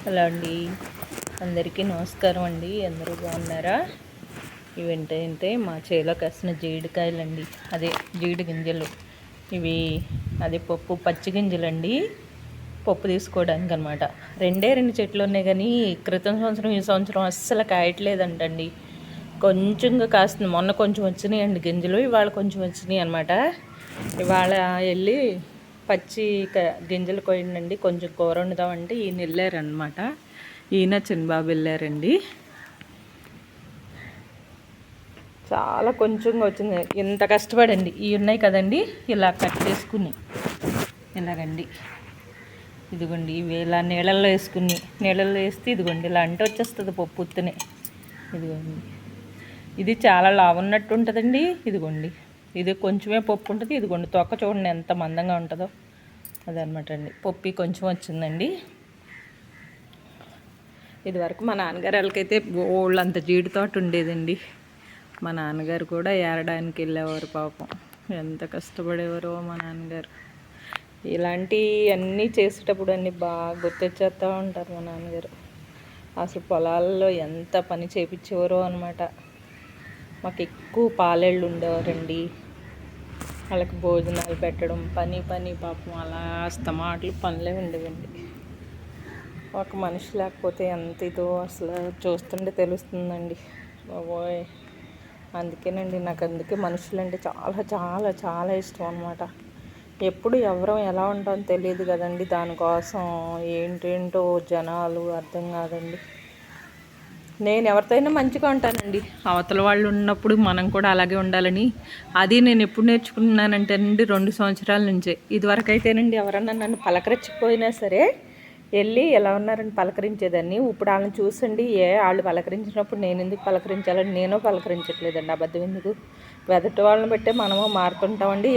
Hello అండి, అందరికీ నమస్కారం అండి. అందరూ బాగున్నారా? ఇవేంటంటే మా చేలో కాసిన జీడికాయలండి, అదే జీడి గింజలు. ఇవి అదే పచ్చి గింజలండి, పప్పు తీసుకోవడానికి అనమాట. రెండు చెట్లు ఉన్నాయి, కానీ క్రితం సంవత్సరం ఈ సంవత్సరం అస్సలు కాయట్లేదంటండి. కొంచెంగా కాస్తుంది. మొన్న కొంచెం వచ్చినాయండి గింజలు, ఇవాళ కొంచెం వచ్చినాయి అనమాట. ఇవాళ వెళ్ళి పచ్చి గింజలు కోయండి, కొంచెం కూర వండుదామంటే ఈయన వెళ్ళారనమాట. ఈయన చిన్నబాబు వెళ్ళారండి. చాలా కొంచెంగా వచ్చింది. ఇంత కష్టపడండి. ఇవి ఉన్నాయి కదండి, ఇలా కట్ చేసుకుని ఇలాగండి, ఇదిగోండి. ఇవి ఇలా నీళ్ళల్లో వేసుకుని, నీళ్ళల్లో వేస్తే ఇదిగోండి ఇలా అంటే వచ్చేస్తుంది పప్పు ఉత్తునే. ఇదిగోండి, ఇది చాలా లావున్నట్టు ఉంటుందండి. ఇదిగోండి, ఇది కొంచెమే పప్పు ఉంటుంది. ఇదిగోండి తొక్క చూడండి ఎంత మందంగా ఉంటుందో, అదనమాట అండి. పప్పు కొంచెం వచ్చిందండి. ఇదివరకు మా నాన్నగారు వాళ్ళకైతే ఓళ్ళంత జీడి తోట ఉండేదండి. మా నాన్నగారు కూడా ఏరడానికి వెళ్ళేవారు. పాపం ఎంత కష్టపడేవారో మా నాన్నగారు. ఇలాంటివన్నీ చేసేటప్పుడు అన్నీ బాగా గుర్తొచ్చేస్తూ ఉంటారు మా నాన్నగారు. అసలు పొలాల్లో ఎంత పని చేయించేవారో అనమాట. మాకు ఎక్కువ పాలేళ్ళు ఉండేవారండి. వాళ్ళకి భోజనాలు పెట్టడం, పని పాపం అలా అస్తమాటలు పనులే ఉండేవండి. ఒక మనిషి లేకపోతే ఎంత ఇదో అసలు చూస్తుంటే తెలుస్తుందండి బాబోయ్. అందుకేనండి నాకు మనుషులంటే చాలా చాలా చాలా ఇష్టం అనమాట. ఎప్పుడు ఎవరం ఎలా ఉంటామో తెలియదు కదండి. దానికోసం ఏంటేంటో జనాలు అర్థం కాదండి. నేను ఎవరితో మంచిగా ఉంటానండి. అవతల వాళ్ళు ఉన్నప్పుడు మనం కూడా అలాగే ఉండాలని, అది నేను ఎప్పుడు నేర్చుకున్నానంటే అండి 2 సంవత్సరాల నుంచే. ఇదివరకు అయితేనండి ఎవరన్నా నన్ను పలకరించకపోయినా సరే వెళ్ళి ఎలా ఉన్నారని పలకరించేదాన్ని. ఇప్పుడు వాళ్ళని చూసండి, వాళ్ళు పలకరించినప్పుడు నేను ఎందుకు పలకరించాలని నేను పలకరించట్లేదండి. అబద్ధం ఎందుకు? ఎదటి వాళ్ళని బట్టే మనము మారుతుంటామండి.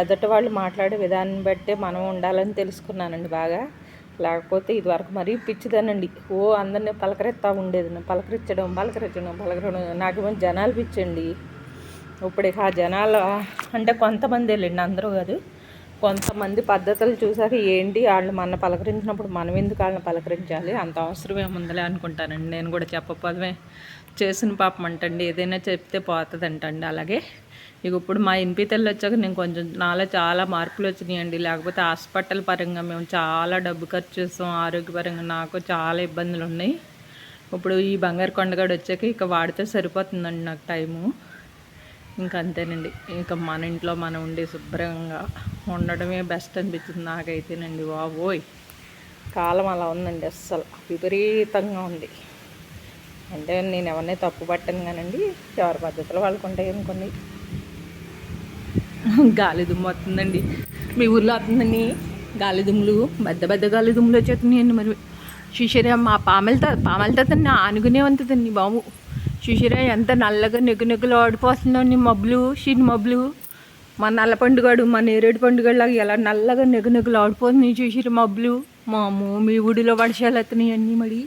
ఎదటి వాళ్ళు మాట్లాడే విధానం బట్టే మనం ఉండాలని తెలుసుకున్నానండి బాగా. లేకపోతే ఇదివరకు మరీ పిచ్చిదానండి. అందరినీ పలకరిస్తూ ఉండేది. పలకరించడం నాకేమో జనాలు పిచ్చండి. ఇప్పుడు ఆ జనాలు అంటే కొంతమంది వెళ్ళండి, అందరూ కాదు. కొంతమంది పద్ధతులు చూసాక ఏంటి వాళ్ళు మన పలకరించినప్పుడు మనం ఎందుకు వాళ్ళని పలకరించాలి, అంత అవసరం ఏముందలే అనుకుంటానండి. నేను కూడా చెప్పపోదమే చేసిన పాపం అంటండి. ఏదైనా చెప్తే పోతుందంటండి. అలాగే ఇప్పుడు మా ఇంపితల్లి వచ్చాక నేను కొంచెం నాలో చాలా మార్పులు వచ్చినాయండి. లేకపోతే హాస్పిటల్ పరంగా మేము చాలా డబ్బు ఖర్చు చేస్తాం. ఆరోగ్యపరంగా నాకు చాలా ఇబ్బందులు ఉన్నాయి. ఇప్పుడు ఈ బంగారు కొండగాడు వచ్చాక ఇక వాడితే సరిపోతుందండి నాకు టైము. ఇంకా అంతేనండి. ఇంకా మన ఇంట్లో మనం ఉండి శుభ్రంగా ఉండడమే బెస్ట్ అనిపించింది నాకైతేనండి. బాబోయ్, కాలం అలా ఉందండి, అస్సలు విపరీతంగా ఉంది. అంటే నేను ఎవరిని తప్పు పట్టాను కానండి, ఎవరి పద్ధతులు వాళ్ళకు ఉంటాయి అనుకోండి. గాలి దుమ్ము వస్తుందండి. మీ ఊర్లో వస్తుందండి గాలి దుమ్ములు, పెద్ద గాలి దుమ్ములు వచ్చేస్తున్నాయండి. మరి చూసారా మా పామలతో ఆనుకునే ఉంటుందండి బాబు. చూసారా ఎంత నల్లగా నెగ్గులు ఆడిపోతుందండి. మబ్బులు, చిన్న మబ్బులు. మా నల్ల పండుగాడు, మా నేరేడు పండుగలాగా ఎలా నల్లగా నెగ్గులు ఆడిపోతుంది చూసారా మబ్బులు. మీ ఊడిలో వర్షాలు వస్తున్నాయండి. మరి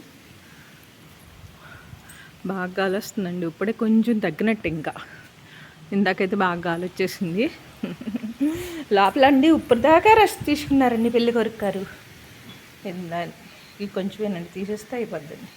బాగా గాలి వస్తుందండి. ఇప్పుడే కొంచెం తగ్గినట్టు, ఇంకా ఇందాకైతే బాగా గాలి వచ్చేసింది. లోపల అండి ఇప్పుడు దాకా రెస్ట్ తీసుకున్నారండి. పెళ్ళి కొరుక్కారు. ఇది కొంచెమేనండి, తీసేస్తే అయిపోద్దండి.